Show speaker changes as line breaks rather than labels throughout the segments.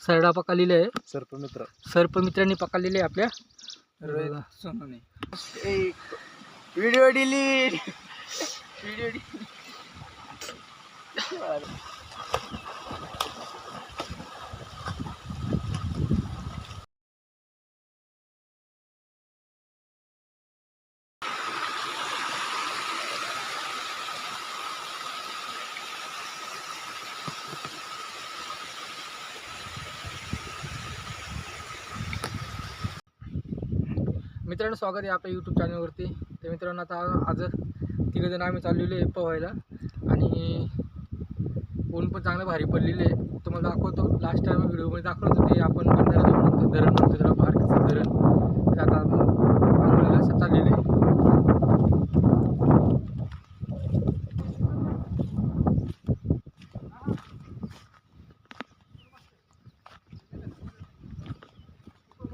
सरडा पकडलेला आहे.
सर्पमित्रांनी पकडलेले आहे आपल्या.
सोनूने
व्हिडिओ डिलीट.
मित्रांनो, स्वागत आहे आपल्या यूट्यूब चॅनलवरती. तर मित्रांनो, आता आज तिघजण आम्ही चाललेलो आहे पोहायला आणि ऊन पण चांगलं भारी पडलेलं आहे. तुम्हाला दाखवतो. लास्ट टाइम व्हिडिओमध्ये दाखवत होते आपण बंधारा म्हणतो, धरण म्हणतो त्याला, भारतीचं धरण. तर आता आंघोळीला चाललेलं आहे.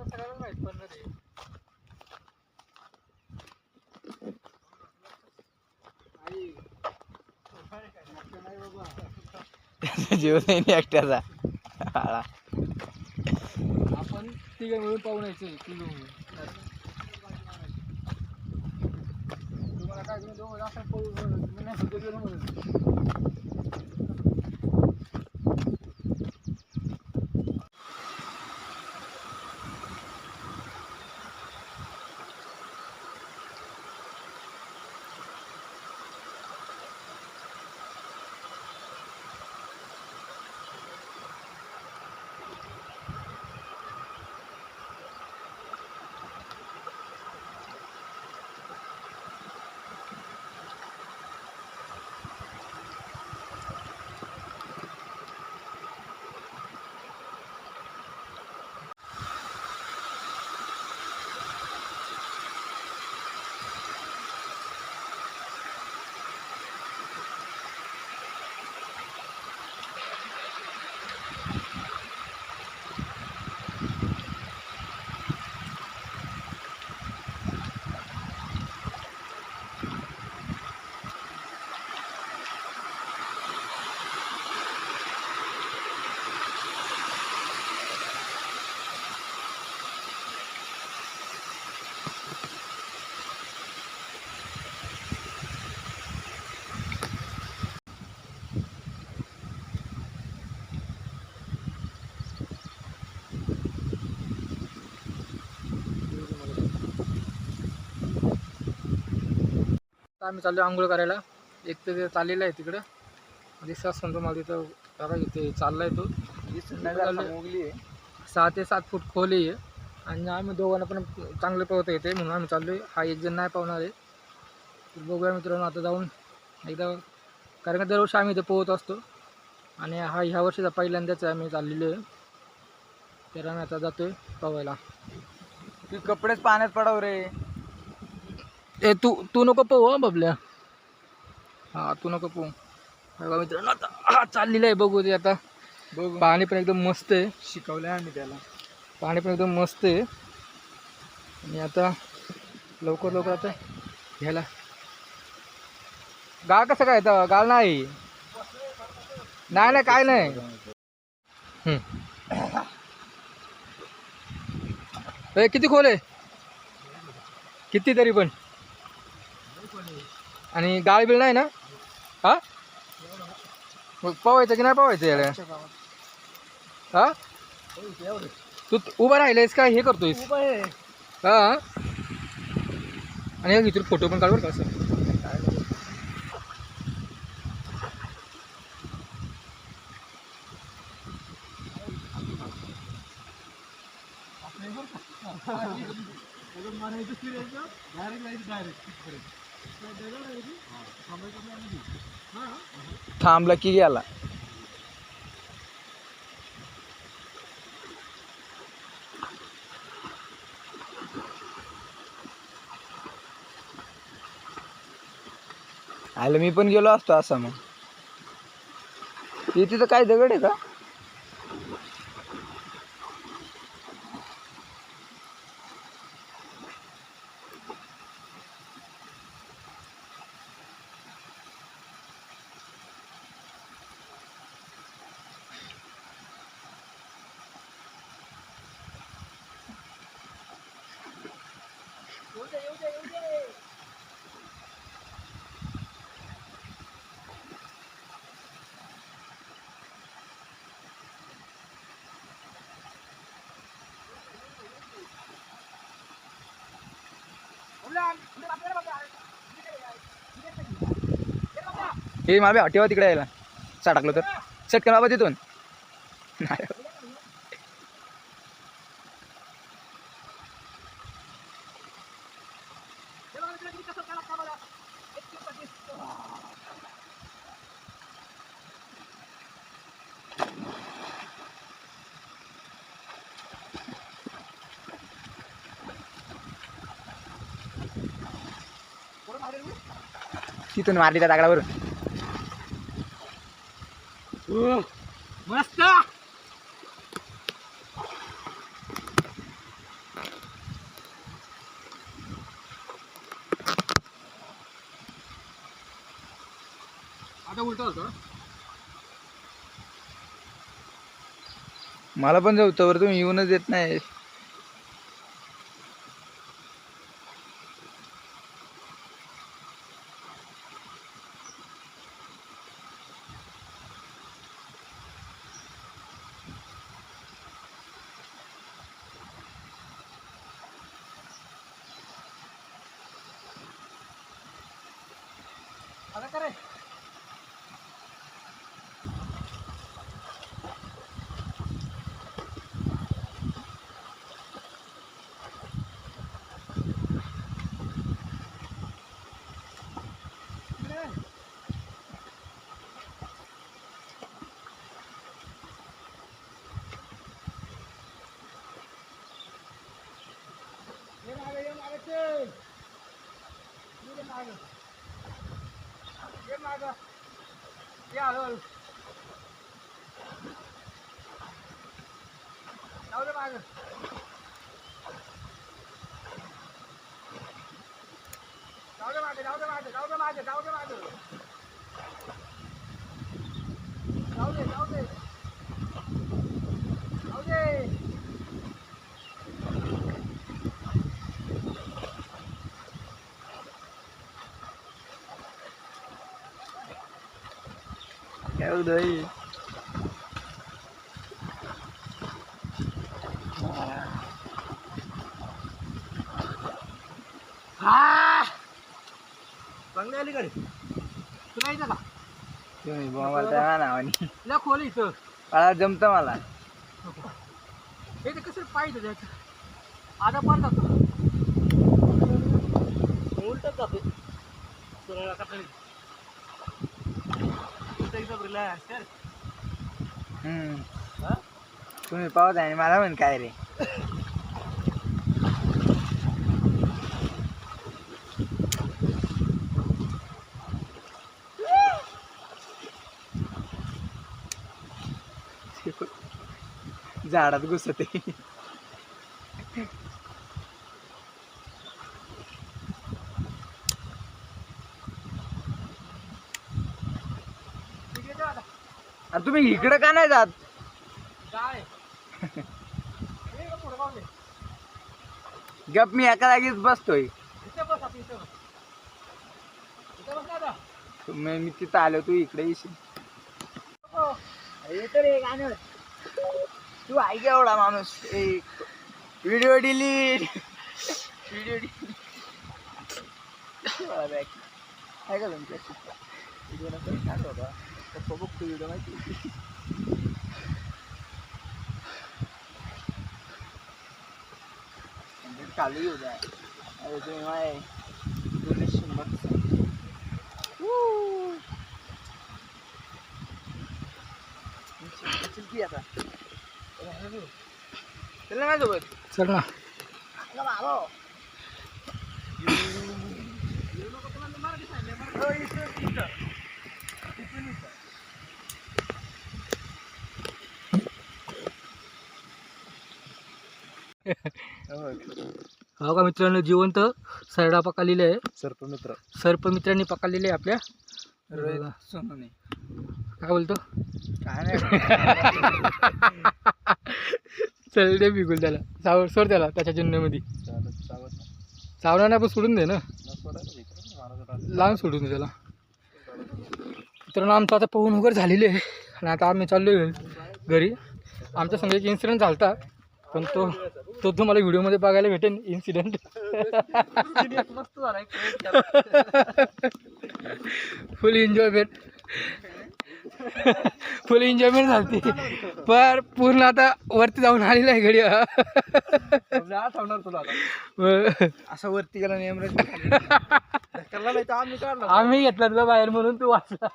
सगळ्यांना माहीत पडणार आहे.
जीव नाही एकट्याचा.
आपण तिघ मिळून पाहून यायचं. तिघ मिळून तुम्हाला काय तुम्ही दोघं असं आम्ही चाललो आंघोळ करायला. एक तर ते चाललेलं आहे तिकडं दिसत म्हणतो मला तिथं. बघा इथे चाललाय तो. 6 ते 7 फूट खोली आहे आणि आम्ही दोघांना पण चांगले पोहता येते म्हणून आम्ही चाललो आहे. हा एक जण नाही पावणार आहे. बघूया मित्रांनो आता जाऊन एकदा, कारण का दरवर्षी आम्ही इथे पोहत असतो आणि हा ह्या वर्षीचा पहिल्यांदाच आम्ही चाललेलो आहे. तर आम्ही आता जातो आहे पोहायला.
तू कपडेच पाण्यात पडाव रे.
ए तू नको पोहू बबल्या. हा तू नको पोहू. बघा मित्रांनो आता हा चाललेला आहे. बघू ते आता. पाणी पण एकदम मस्त आहे.
शिकवलंय आम्ही त्याला.
पाणी पण एकदम मस्त आहे आणि आता लवकर आता घ्यायला. गाळ कसं काय तर गाळ नाही काय नाही. किती खोल आहे? किती तरी पण. आणि गाळ बिळ नाही ना? हा मग पोवायचं की नाही पोवायचं याला? हा तू उभा राहिलायस काय हे करतोयस? हा आणि इथून फोटो पण काढ बरं का. असं
थांबला की गेला. आलं मी पण गेलो असतो असं. मग तिथं काय दगड आहे का? हे मला हॉटेवर तिकडे यायला टाकलं तर चटकन बाबा तिथून नाही. तिथून मारली त्या दगडावरून.
मस्त. आता उलट होतं.
मला पण जाऊ तर तुम्ही येऊनच देत नाही.
आता करे.
काय उदय
चांगली आली गाडी. तुला येतं का?
तुम्ही मला त्या नावानी
तुला खोल इथं.
मला जमतं मला.
हे ते कसं पाहिजे त्याचं. आता पण जातो उलटच जातो. तुला का तरी एकदम रिलॅक्स कर.
तुम्ही पाहत आहे मला म्हण काय रे. झाडात घुसते. तुम्ही इकडे का नाही जात.
काय
गप मी एका जागीच बसतोय.
इथे बस आपण इथे बस. इथे बस ना आता.
मी तिथं आलो तू इकडे येशील. येतो रे गाणं. तू ऐक एवढा माणूस. Video delete. व्हिडिओ डिलीट आहे का तुमच्या व्हिडिओ नंतर छान होता. बघतो व्हिडिओ माहिती. चालू येऊ द्या. अरे तुम्ही माय डोनेशन बघ. की आता चल ना माझ्यासोबत.
चल ना. हो का मित्रांनो, जिवंत सरडा पकडलेले आहे. सर्प मित्रांनी पकडलेले आहे आपल्या.
सोनूने
काय बोलतो.
काय नाही.
चल दे बिगुल त्याला. सोड त्याला त्याच्या जुन्यामध्ये. चावणार नाही पण सोडून दे ना. लावून सोडून दे त्याला. मित्रांनो आमचं आता पोहून वगैरे झालेले आहे आणि आता आम्ही चाललो आहे घरी. आमच्या संग एक इन्सिडेंट झाला होता. पण तो तुम्हाला व्हिडिओमध्ये बघायला भेटेल इन्सिडेंट.
मस्त झाला
फुल एन्जॉयमेंट फुल एन्जॉयमेंट झाली. पर पूर्ण आता वरती जाऊन आलेला आहे घडी.
आठवणार तुला आता. असं वरती गेला नेमरच नाही तर आम्ही काढला.
आम्ही घेतला तुला बाहेर म्हणून तू वाचला.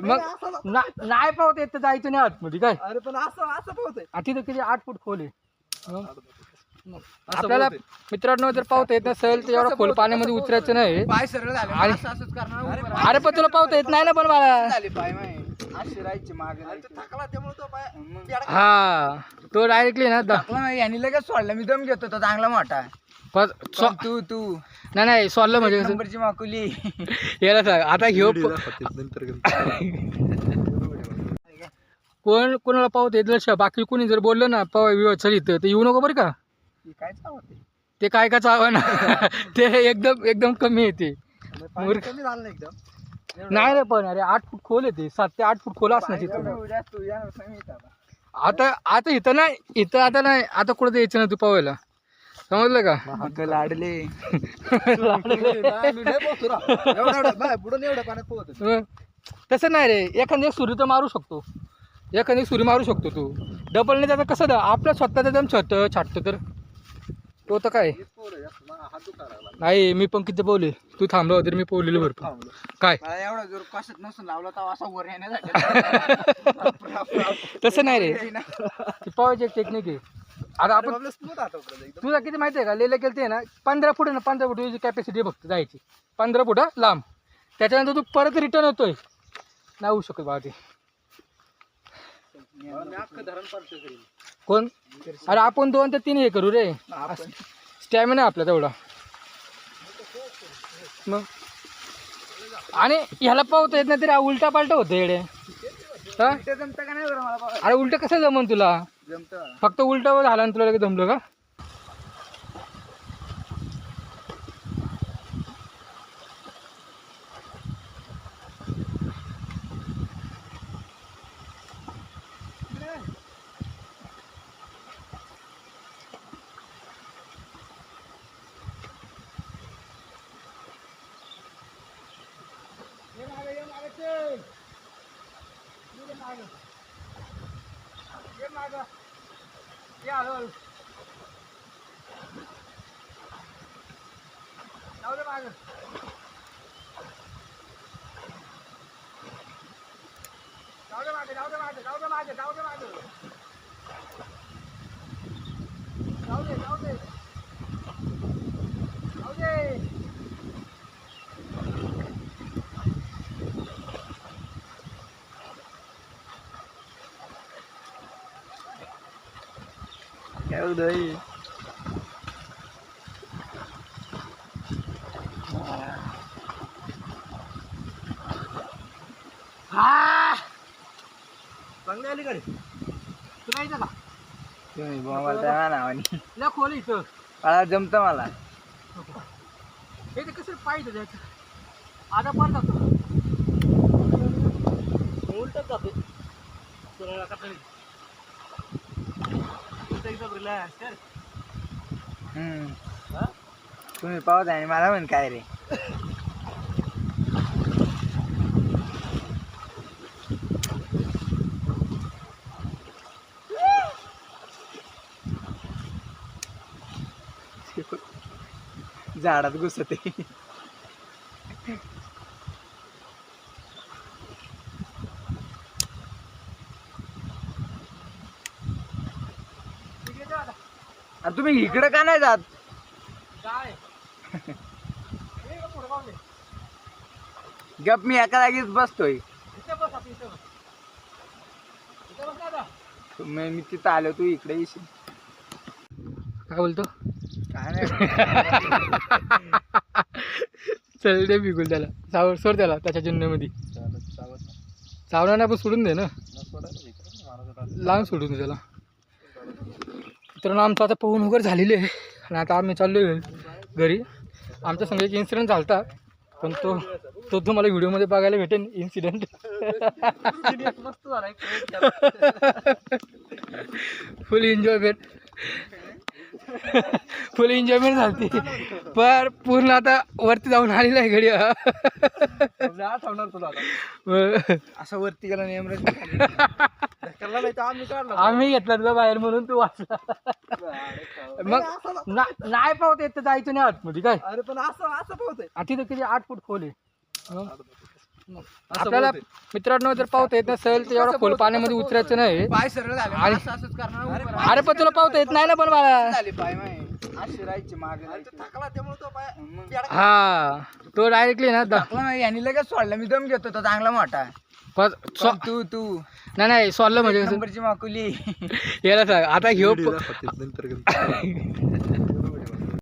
मग नाही पावत येत तर जायचं नाही आतमध्ये काय.
अरे पण असं असं पाहतोय
तिथं किती 8 फूट खोल आहे. आपल्याला मित्रांनो जर पावता येत नसेल तर एवढं खोल पाण्यामध्ये उतरायचं नाही.
पाय सरळ झाले
आणि-
असंच करणार.
अरे पण तुला पावता येत नाही ना पण मला.
झाले पाय माय अशी राहायची मागे थकला त्यामुळे तो पाय
हा तो डायरेक्टली ना
थकला नाही यांनी लगेच सोडला. मी दम घेतो तो चांगला मोठा. पण तू
नाही सोडलं म्हणजे कसं
नंबरची माकुली.
याला सांग आता घेऊ. कोणाला पावता येत लक्ष बाकी कोणी जर बोललं ना पावा विवाह चल इथं तर येऊ नको बरं का.
काय चावते
ते काय का चावा ना. ते एकदम कमी येते.
कमी झालं ना एकदम.
नाही रे पण अरे 8 फूट खोल येते. 7 ते 8 फूट खोल असणार तिथं. आता इथं नाही इथं आता नाही आता कुठं द्यायचं ना तू पावायला समजलं का.
लाडले
तसं नाही रे. एखादी सुरी तर मारू शकतो. एखादी सुरी मारू शकतो तू. डबलने त्याचं कसं आपलं स्वतःचं दम छाटतो तर तो तर काय नाही. मी पण किती पोहले तू थांबला तर मी पोहलेलो भरपूर. काय
मला एवढा जोर कशात नसून लावला तर असा वर येण्यासाठी.
तसं नाही रे. ती पावायची एक टेक्निक आहे. आता आपण तुला किती माहिती आहे का लेले केलं ते ना 15 फूट आहे ना. 15 फूट तुझी कॅपॅसिटी फक्त जायची 15 फूट लांब. त्याच्यानंतर तू परत रिटर्न होतोय नाही होऊ शकत बाबा ते. कोण अरे आपण 2 ते 3 हे करू रे. स्टॅमिना आपला तेवढा. मग आणि ह्याला पावता येत नाही तरी उलटा पालटा होतं येडे.
जमतं का नाही बरं मला.
अरे उलट कसं जमन तुला.
जमतं
फक्त उलटा झाला आणि तुला लगेच जमलं का.
काय उदय.
चांगली आली गाडी तुला येतं का.
तुम्ही बोंबाल त्या नावानी
लय खोल इथं.
मला जमतं मला.
हे ते कसं पाहिजे त्याचं. आता परत जातो उलटच जाते.
तुम्ही पाहत आहे मला म्हण काय रे. झाडात घुसते. तुम्ही इकडे का नाही जात. गप मी एका जागीच बसतोय. मी तिथं आलो तू इकडे येशील.
काय बोलतो
काय नाही.
चल दे बिगुल त्याला सोड त्याला त्याच्या जुन्यामध्ये चावणार नाही पण सोडून दे ना. लावून सोडून दे त्याला. मित्रांनो आमचं आता पोहून वगैरे झालेले आहे आणि आता आम्ही चाललो घरी. आमच्या संग एक इन्सिडेंट झाला पण तो तुम्हाला व्हिडिओमध्ये बघायला भेटेल इन्सिडेंट. मस्त झाला फुल एन्जॉयमेंट फुल एन्जॉयमेंट झाली पर पूर्ण आता वरती जाऊन आलेलं आहे घडी
आठवणार तुला आता. असं वरती गेला नाही ढकलला नाही तर आम्ही काढला.
आम्ही घेतला तुला बाहेर म्हणून तू वाचला मग नाही पावत येत तर जायचं नाही आतमध्ये काय.
अरे पण असं पोहतोय.
तिथं किती 8 फूट खोल आहे. आपल्याला मित्रांनो जर पावता येत नसेल तर एवढं खोल पाण्यामध्ये उतरायचं नाही.
पाय सरळ झाले
आणि-
असंच करणार.
अरे पण तुला पावता येत नाही ना पण मला.
झाले पाय माय असे राहायचे मागे थकला त्यामुळे तो पाय
हा तो डायरेक्टली ना
थकला नाही यांनी लगेच सोडला. मी दम घेतो तो चांगला मोठा. पण तू
नाही सोडलं म्हणजे कसं
नंबरची माकुली
याला सांग आता घेऊ